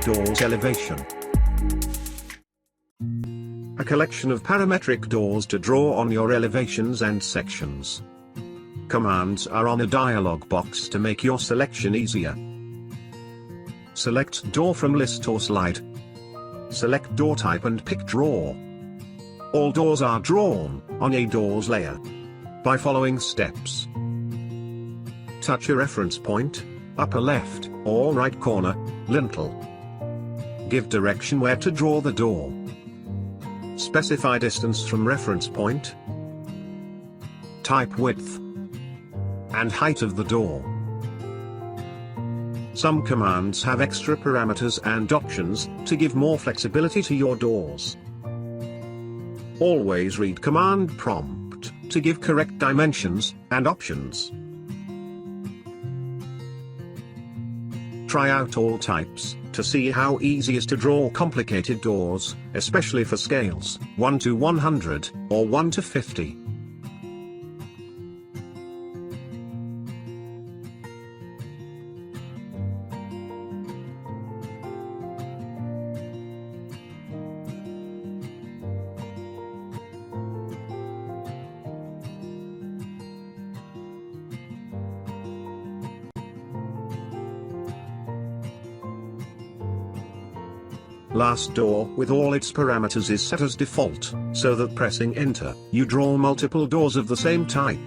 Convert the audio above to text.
doors elevation. A collection of parametric doors to draw on your elevations and sections. Commands are on a dialog box to make your selection easier. Select door from list or slide. Select door type and pick draw. All doors are drawn on a doors layer by following steps. Touch a reference point, upper left or right corner, lintel. Give direction where to draw the door. Specify distance from reference point. Type width and height of the door. Some commands have extra parameters and options to give more flexibility to your doors. Always read command prompt to give correct dimensions and options. Try out all types to see how easy it is to draw complicated doors, especially for scales 1 to 100 or 1 to 50. Last door with all its parameters is set as default, so that pressing enter, you draw multiple doors of the same type.